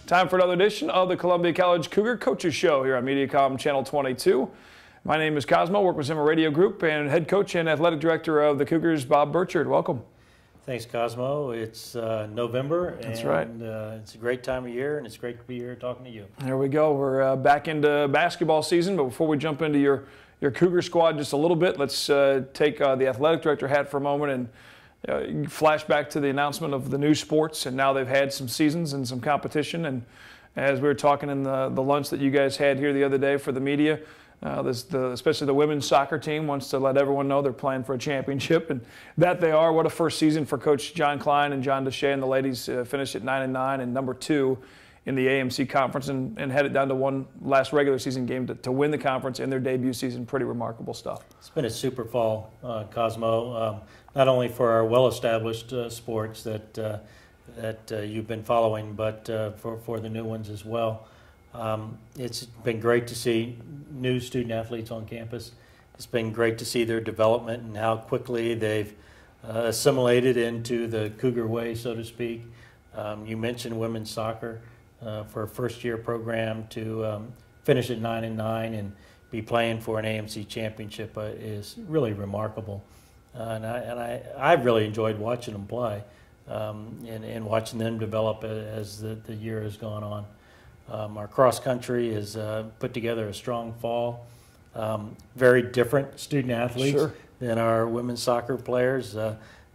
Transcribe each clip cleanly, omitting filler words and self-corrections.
Time for another edition of the Columbia College Cougar Coaches Show here on Mediacom Channel 22. My name is Cosmo, work with Zimmer Radio Group, and head coach and athletic director of the Cougars, Bob Burchard. Welcome. Thanks, Cosmo. It's November. That's right. It's a great time of year, and it's great to be here talking to you. There we go. We're back into basketball season, but before we jump into your Cougar squad just a little bit, let's take the athletic director hat for a moment and flash back to the announcement of the new sports, and now they've had some seasons and some competition. And as we were talking in the lunch that you guys had here the other day for the media, especially the women's soccer team wants to let everyone know they're playing for a championship, and that they are. What a first season for Coach John Klein and John Deshay, and the ladies finished at 9-9 and number 2 in the AMC conference, and headed down to one last regular season game to win the conference in their debut season. Pretty remarkable stuff. It's been a super fall, Cosmo, not only for our well-established sports that you've been following, but for the new ones as well. It's been great to see new student athletes on campus. It's been great to see their development and how quickly they've assimilated into the Cougar way, so to speak. You mentioned women's soccer. For a first-year program to finish at 9-9 and be playing for an AMC championship is really remarkable. And I've really enjoyed watching them play and watching them develop as the year has gone on. Our cross country has put together a strong fall. Very different student athletes than our women's soccer players.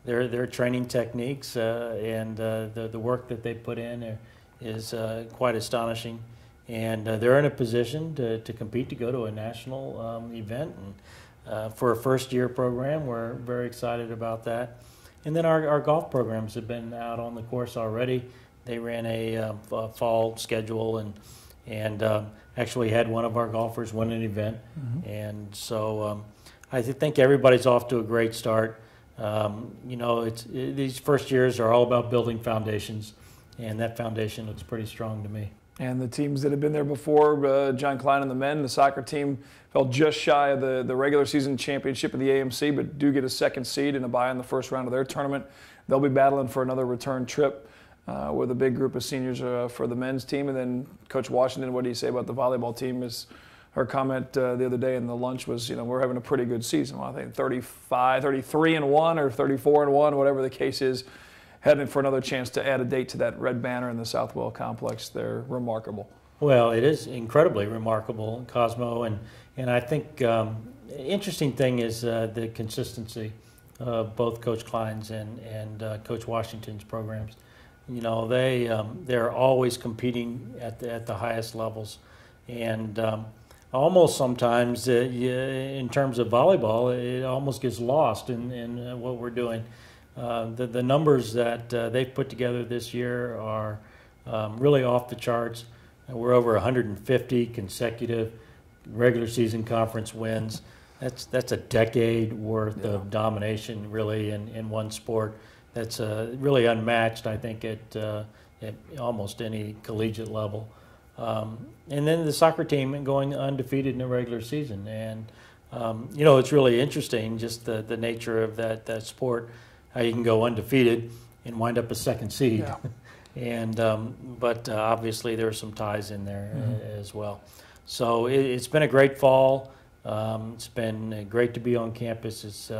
Their training techniques and the work that they put in is quite astonishing, and they're in a position to compete to go to a national event. And for a first-year program, we're very excited about that. And then our golf programs have been out on the course already. They ran a fall schedule and actually had one of our golfers win an event. Mm-hmm. And so I think everybody's off to a great start. These first years are all about building foundations, and that foundation looks pretty strong to me. And the teams that have been there before, John Klein and the men, the soccer team fell just shy of the regular season championship of the AMC, but do get a second seed and a bye in the first round of their tournament. They'll be battling for another return trip with a big group of seniors for the men's team. And then Coach Washington, what do you say about the volleyball team? Her comment the other day in the lunch was, we're having a pretty good season. Well, I think 33-1 or 34-1, whatever the case is, heading for another chance to add a date to that red banner in the Southwell complex. They're remarkable. Well, it is incredibly remarkable, Cosmo, and I think interesting thing is the consistency of both Coach Klein's and Coach Washington's programs. They're always competing at the highest levels, and almost sometimes in terms of volleyball, it almost gets lost in what we're doing. The numbers that they've put together this year are really off the charts. We're over 150 consecutive regular season conference wins. That's a decade worth of domination, really, in one sport. That's really unmatched, I think, at almost any collegiate level. And then the soccer team going undefeated in the regular season. And, it's really interesting, just the nature of that sport, how you can go undefeated and wind up a second seed. Yeah. And but obviously there are some ties in there as well. So it's been a great fall. It's been great to be on campus. It's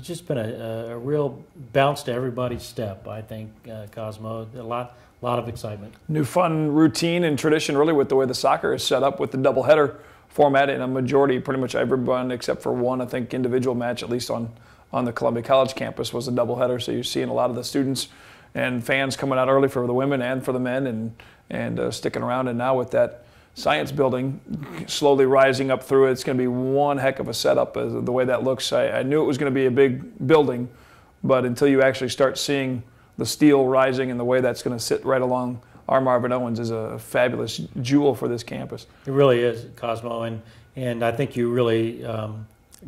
just been a real bounce to everybody's step, I think, Cosmo. A lot of excitement. New fun routine and tradition, really, with the way the soccer is set up with the doubleheader format in a majority, pretty much everyone except for one, I think, individual match, at least on the Columbia College campus, was a doubleheader. So you're seeing a lot of the students and fans coming out early for the women and for the men, and sticking around. And now with that science building slowly rising up through it, it's going to be one heck of a setup the way that looks. I knew it was going to be a big building, but until you actually start seeing the steel rising and the way that's going to sit right along our Marvin Owens is a fabulous jewel for this campus. It really is, Cosmo, and I think you really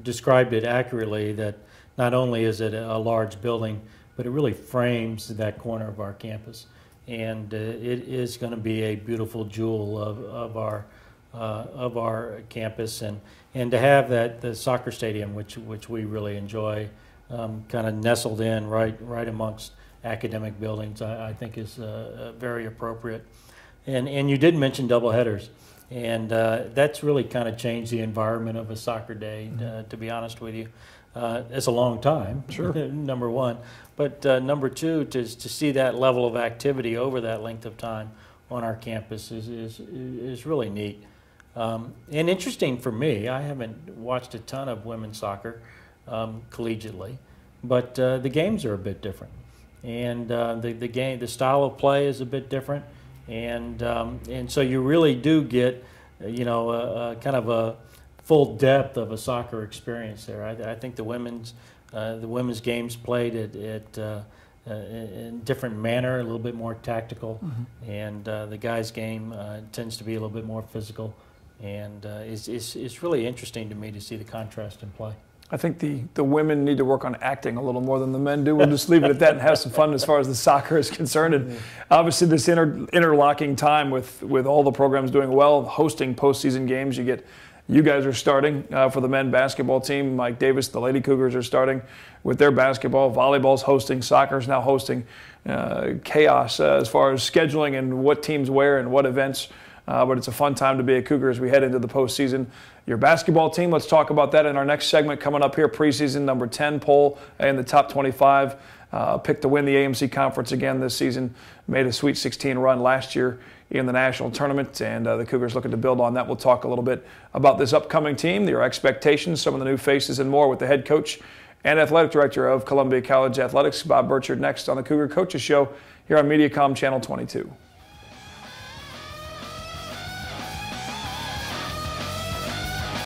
described it accurately, that not only is it a large building, but it really frames that corner of our campus. And it is going to be a beautiful jewel of our campus, and to have the soccer stadium, which we really enjoy, kind of nestled in right amongst academic buildings, I think is very appropriate. And you did mention doubleheaders, and that's really kind of changed the environment of a soccer day. To be honest with you, it's a long time. Sure. Number one, but number two, to see that level of activity over that length of time on our campus is really neat. And interesting for me. I haven't watched a ton of women's soccer collegiately, but the games are a bit different, and the style of play is a bit different, and so you really do get, kind of a full depth of a soccer experience there. I think the women's games played in different manner, a little bit more tactical, and the guys' game tends to be a little bit more physical, and it's really interesting to me to see the contrast in play. I think the women need to work on acting a little more than the men do. We'll just leave it at that and have some fun as far as the soccer is concerned. And obviously this interlocking time with all the programs doing well, hosting postseason games. You guys are starting for the men basketball team. Mike Davis, the Lady Cougars are starting with their basketball. Volleyball's hosting. Soccer's now hosting. Chaos as far as scheduling and what teams where and what events. But it's a fun time to be a Cougar as we head into the postseason. Your basketball team, let's talk about that in our next segment coming up here. Preseason number 10 poll in the top 25. Picked to win the AMC Conference again this season. Made a Sweet 16 run last year in the national tournament, and the Cougars looking to build on that. We'll talk a little bit about this upcoming team, their expectations, some of the new faces, and more with the head coach and athletic director of Columbia College Athletics, Bob Burchard, next on the Cougar Coaches Show here on Mediacom Channel 22.